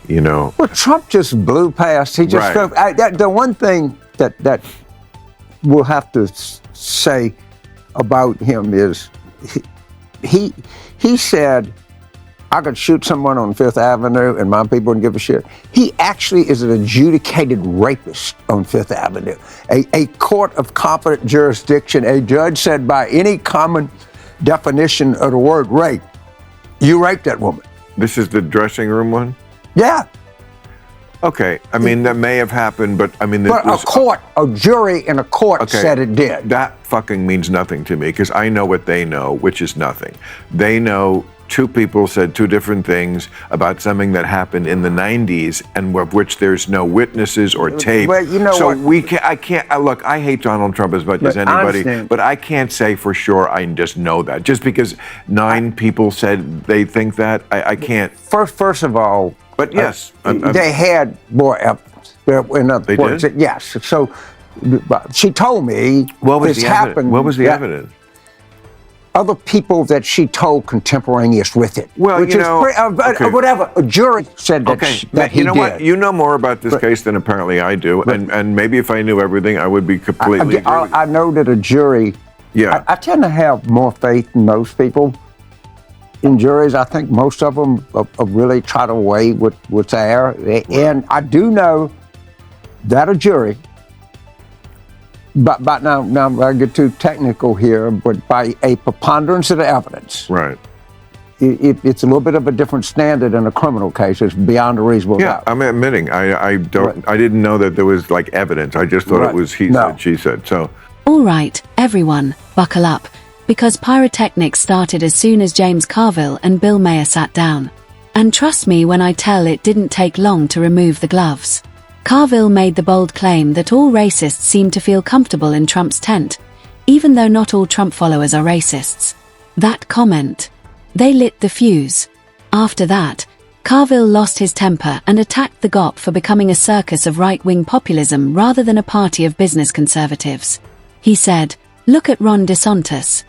you know. Well, Trump just blew past. He just the one thing that we'll have to say about him is he said, I could shoot someone on Fifth Avenue and my people wouldn't give a shit. He actually is an adjudicated rapist on Fifth Avenue. A court of competent jurisdiction, a judge said by any common definition of the word rape, you raped that woman. This is the dressing room one? Yeah. Okay, I mean, that may have happened, but I mean... But a jury in a court said it did. That fucking means nothing to me, because I know what they know, which is nothing. They know two people said two different things about something that happened in the 90s, and of which there's no witnesses or tape. But you know so what? I can't, look, I hate Donald Trump as much as anybody, but I can't say for sure I just know that. Just because 9 people said they think that, I can't. First of all, but yes, they had more evidence. In other words, did? Yes. So she told me this happened. What was the evidence? Other people that she told contemporaneous with it. Well, which you know, is whatever. A jury said that, that he you know did. What? You know more about this case than apparently I do, and maybe if I knew everything, I would be completely. I know that a jury. Yeah. I tend to have more faith in most people. In juries, I think most of them really try to weigh what's there, and I do know that a jury. But now I get too technical here, but by a preponderance of the evidence, right? It's a little bit of a different standard in a criminal case. It's beyond a reasonable doubt. I'm admitting I didn't know that there was like evidence. I just thought it was he said, she said. So, all right, everyone, buckle up, because pyrotechnics started as soon as James Carville and Bill Maher sat down. And trust me when I tell it didn't take long to remove the gloves. Carville made the bold claim that all racists seem to feel comfortable in Trump's tent, even though not all Trump followers are racists. That comment, they lit the fuse. After that, Carville lost his temper and attacked the GOP for becoming a circus of right-wing populism rather than a party of business conservatives. He said, "Look at Ron DeSantis.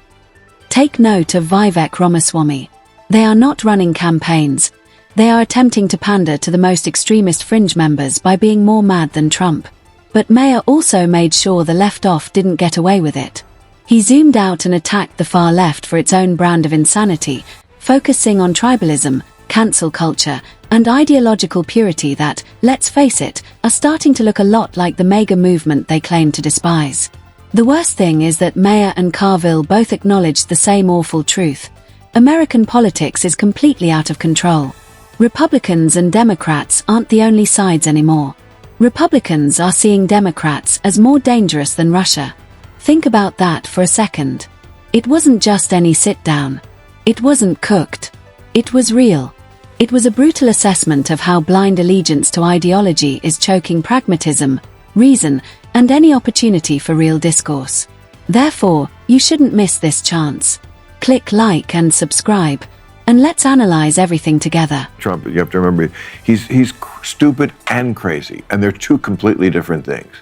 Take note of Vivek Ramaswamy. They are not running campaigns. They are attempting to pander to the most extremist fringe members by being more mad than Trump." But Maher also made sure the left-off didn't get away with it. He zoomed out and attacked the far left for its own brand of insanity, focusing on tribalism, cancel culture, and ideological purity that, let's face it, are starting to look a lot like the MAGA movement they claim to despise. The worst thing is that Maher and Carville both acknowledged the same awful truth. American politics is completely out of control. Republicans and Democrats aren't the only sides anymore. Republicans are seeing Democrats as more dangerous than Russia. Think about that for a second. It wasn't just any sit-down. It wasn't cooked. It was real. It was a brutal assessment of how blind allegiance to ideology is choking pragmatism, reason, and any opportunity for real discourse. Therefore, you shouldn't miss this chance. Click like and subscribe, and let's analyze everything together. Trump, you have to remember, he's stupid and crazy, and they're two completely different things.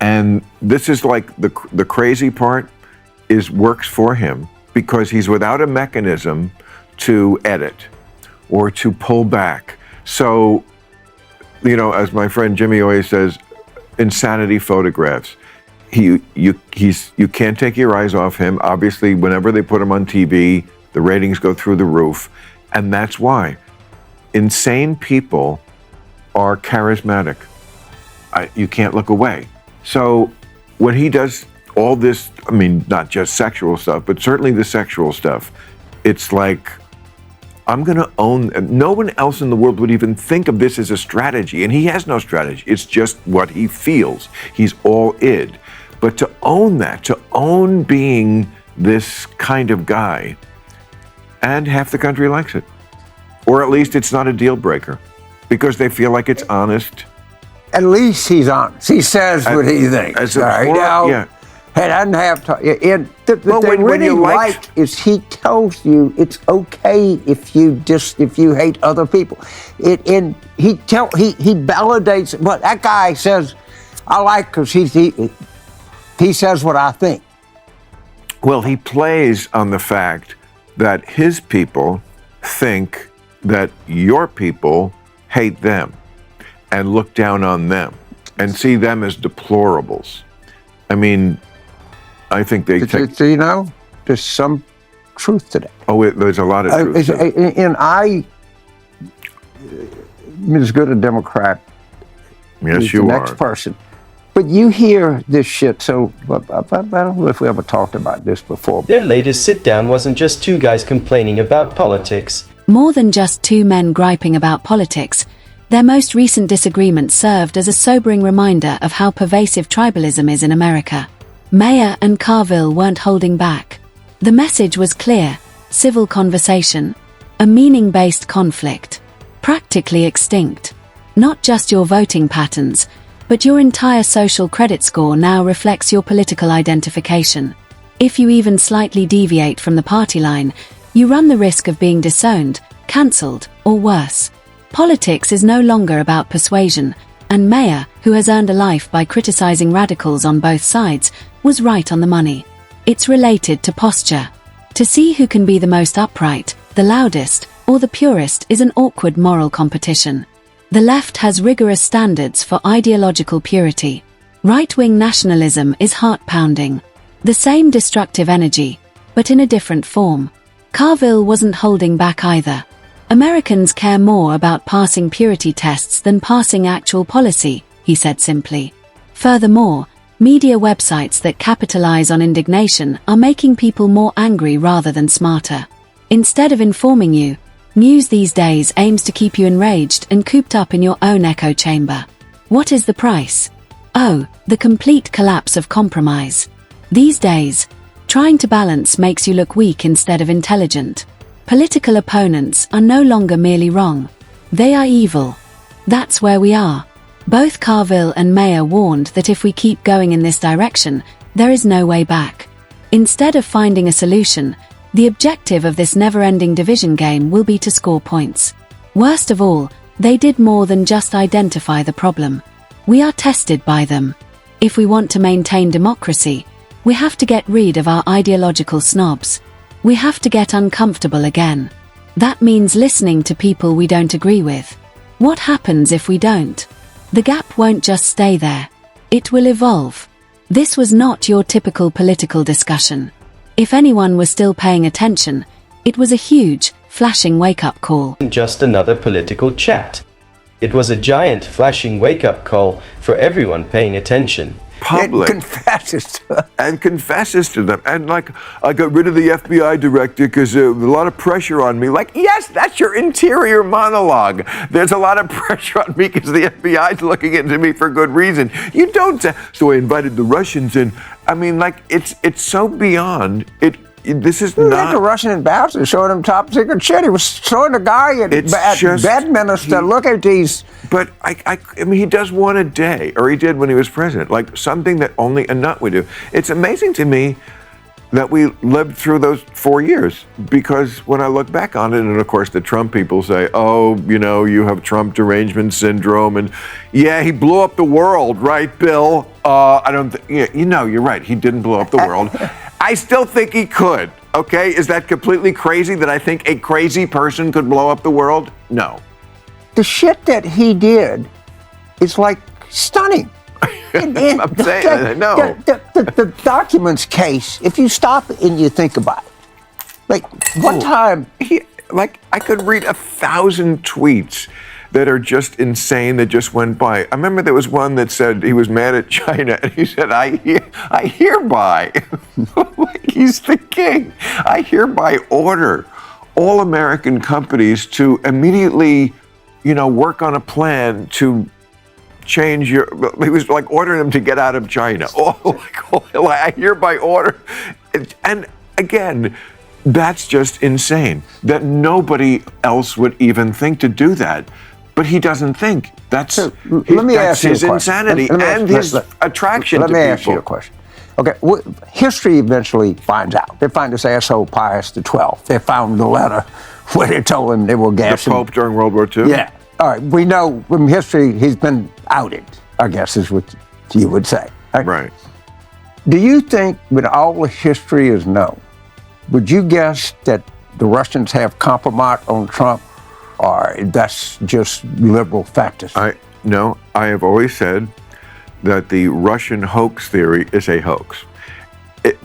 And this is like the crazy part works for him because he's without a mechanism to edit or to pull back. So, you know, as my friend Jimmy always says, insanity photographs. You can't take your eyes off him. Obviously, whenever they put him on TV, the ratings go through the roof. And that's why insane people are charismatic. You can't look away. So when he does all this, I mean, not just sexual stuff, but certainly the sexual stuff, it's like, I'm going to own. No one else in the world would even think of this as a strategy. And he has no strategy. It's just what he feels. He's all id. But to own that, to own being this kind of guy, and half the country likes it. Or at least it's not a deal breaker because they feel like it's honest. At least he's honest. He says what he thinks. Yeah. He doesn't have to. And the thing really like is he tells you it's okay if you hate other people. And he validates what that guy says. I like because he says what I think. Well, he plays on the fact that his people think that your people hate them and look down on them and see them as deplorables. I mean, I think they take... Do you know, there's some truth to that. Oh, there's a lot of truth to it. And I'm as good a Democrat Yes, as you the next are. person. But you hear this shit, so I don't know if we ever talked about this before. Their latest sit-down wasn't just two guys complaining about politics. More than just two men griping about politics, their most recent disagreement served as a sobering reminder of how pervasive tribalism is in America. Maher and Carville weren't holding back. The message was clear: civil conversation, a meaning-based conflict, practically extinct. Not just your voting patterns, but your entire social credit score now reflects your political identification. If you even slightly deviate from the party line, you run the risk of being disowned, cancelled, or worse. Politics is no longer about persuasion, and Maher, who has earned a life by criticizing radicals on both sides, was right on the money. It's related to posture. To see who can be the most upright, the loudest, or the purest is an awkward moral competition. The left has rigorous standards for ideological purity. Right-wing nationalism is heart-pounding. The same destructive energy, but in a different form. Carville wasn't holding back either. Americans care more about passing purity tests than passing actual policy, he said simply. Furthermore, media websites that capitalize on indignation are making people more angry rather than smarter. Instead of informing you, news these days aims to keep you enraged and cooped up in your own echo chamber. What is the price? Oh, the complete collapse of compromise. These days, trying to balance makes you look weak instead of intelligent. Political opponents are no longer merely wrong. They are evil. That's where we are. Both Carville and Maher warned that if we keep going in this direction, there is no way back. Instead of finding a solution, the objective of this never-ending division game will be to score points. Worst of all, they did more than just identify the problem. We are tested by them. If we want to maintain democracy, we have to get rid of our ideological snobs. We have to get uncomfortable again. That means listening to people we don't agree with. What happens if we don't? The gap won't just stay there. It will evolve. This was not your typical political discussion. If anyone was still paying attention, it was a huge, flashing wake-up call. Just another political chat. It was a giant, flashing wake-up call for everyone paying attention. Public. And confesses to them. And like, I got rid of the FBI director because there was a lot of pressure on me. Like, yes, that's your interior monologue. There's a lot of pressure on me because the FBI is looking into me for good reason. You don't say, so I invited the Russians in. I mean, like, it's so beyond it. This is not the Russian ambassador showing him top secret shit. He was showing the guy at Bedminster, look at these. But I mean, he does one a day, or he did when he was president, like something that only a nut would do. It's amazing to me that we lived through those 4 years, because when I look back on it, and of course the Trump people say, oh, you know, you have Trump derangement syndrome, and yeah, he blew up the world, right, Bill? I don't think, you know, you're right, he didn't blow up the world. I still think he could, okay? Is that completely crazy that I think a crazy person could blow up the world? No. The shit that he did is like stunning. I'm saying, no. The documents case, if you stop and you think about it, like one time, I could read 1,000 tweets that are just insane that just went by. I remember there was one that said he was mad at China, and he said, I hereby, like he's the king, I hereby order all American companies to immediately, you know, work on a plan to change your, he was like ordering them to get out of China. I hereby order. And again, that's just insane that nobody else would even think to do that. But he doesn't think. That's his insanity and his attraction to people. Let me ask you a question. Okay, history eventually finds out. They find this asshole Pius XII. They found the letter where they told him they were gassing. The Pope during World War II? Yeah. All right, we know from history he's been outed, I guess is what you would say. Right. Do you think, when all the history is known, would you guess that the Russians have compromised on Trump or that's just liberal factors? No, I have always said that the Russian hoax theory is a hoax.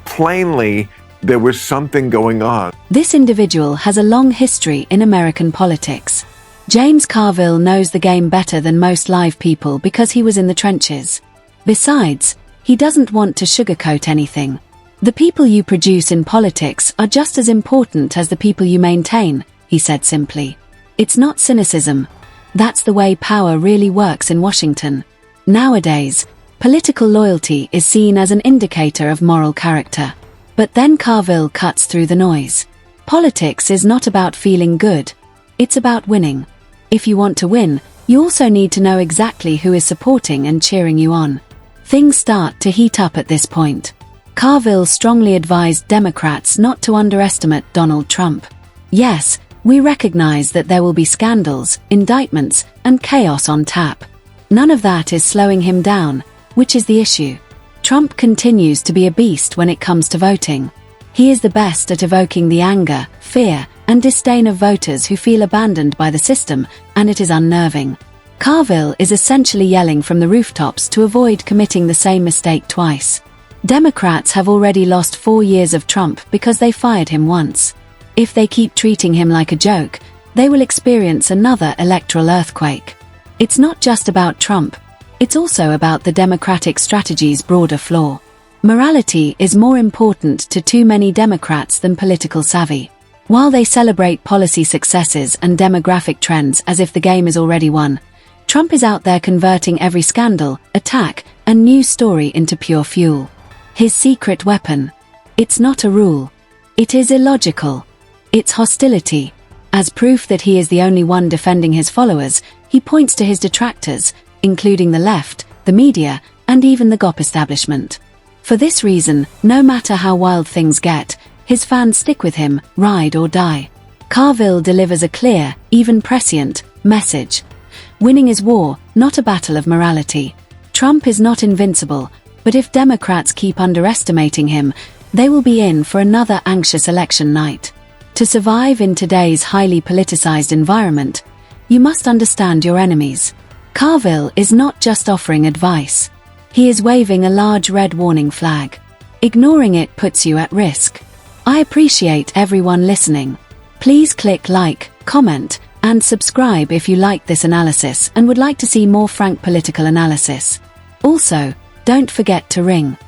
Plainly, there was something going on. This individual has a long history in American politics. James Carville knows the game better than most live people because he was in the trenches. Besides, he doesn't want to sugarcoat anything. The people you produce in politics are just as important as the people you maintain, he said simply. It's not cynicism. That's the way power really works in Washington. Nowadays, political loyalty is seen as an indicator of moral character. But then Carville cuts through the noise. Politics is not about feeling good. It's about winning. If you want to win, you also need to know exactly who is supporting and cheering you on. Things start to heat up at this point. Carville strongly advised Democrats not to underestimate Donald Trump. Yes, we recognize that there will be scandals, indictments, and chaos on tap. None of that is slowing him down, which is the issue. Trump continues to be a beast when it comes to voting. He is the best at evoking the anger, fear, and disdain of voters who feel abandoned by the system, and it is unnerving. Carville is essentially yelling from the rooftops to avoid committing the same mistake twice. Democrats have already lost 4 years of Trump because they fired him once. If they keep treating him like a joke, they will experience another electoral earthquake. It's not just about Trump. It's also about the Democratic strategy's broader flaw. Morality is more important to too many Democrats than political savvy. While they celebrate policy successes and demographic trends as if the game is already won, Trump is out there converting every scandal, attack, and news story into pure fuel. His secret weapon. It's not a rule. It is illogical. It's hostility. As proof that he is the only one defending his followers, he points to his detractors, including the left, the media, and even the GOP establishment. For this reason, no matter how wild things get, his fans stick with him, ride or die. Carville delivers a clear, even prescient, message. Winning is war, not a battle of morality. Trump is not invincible, but if Democrats keep underestimating him, they will be in for another anxious election night. To survive in today's highly politicized environment, you must understand your enemies. Carville is not just offering advice. He is waving a large red warning flag. Ignoring it puts you at risk. I appreciate everyone listening. Please click like, comment, and subscribe if you like this analysis and would like to see more frank political analysis. Also, don't forget to ring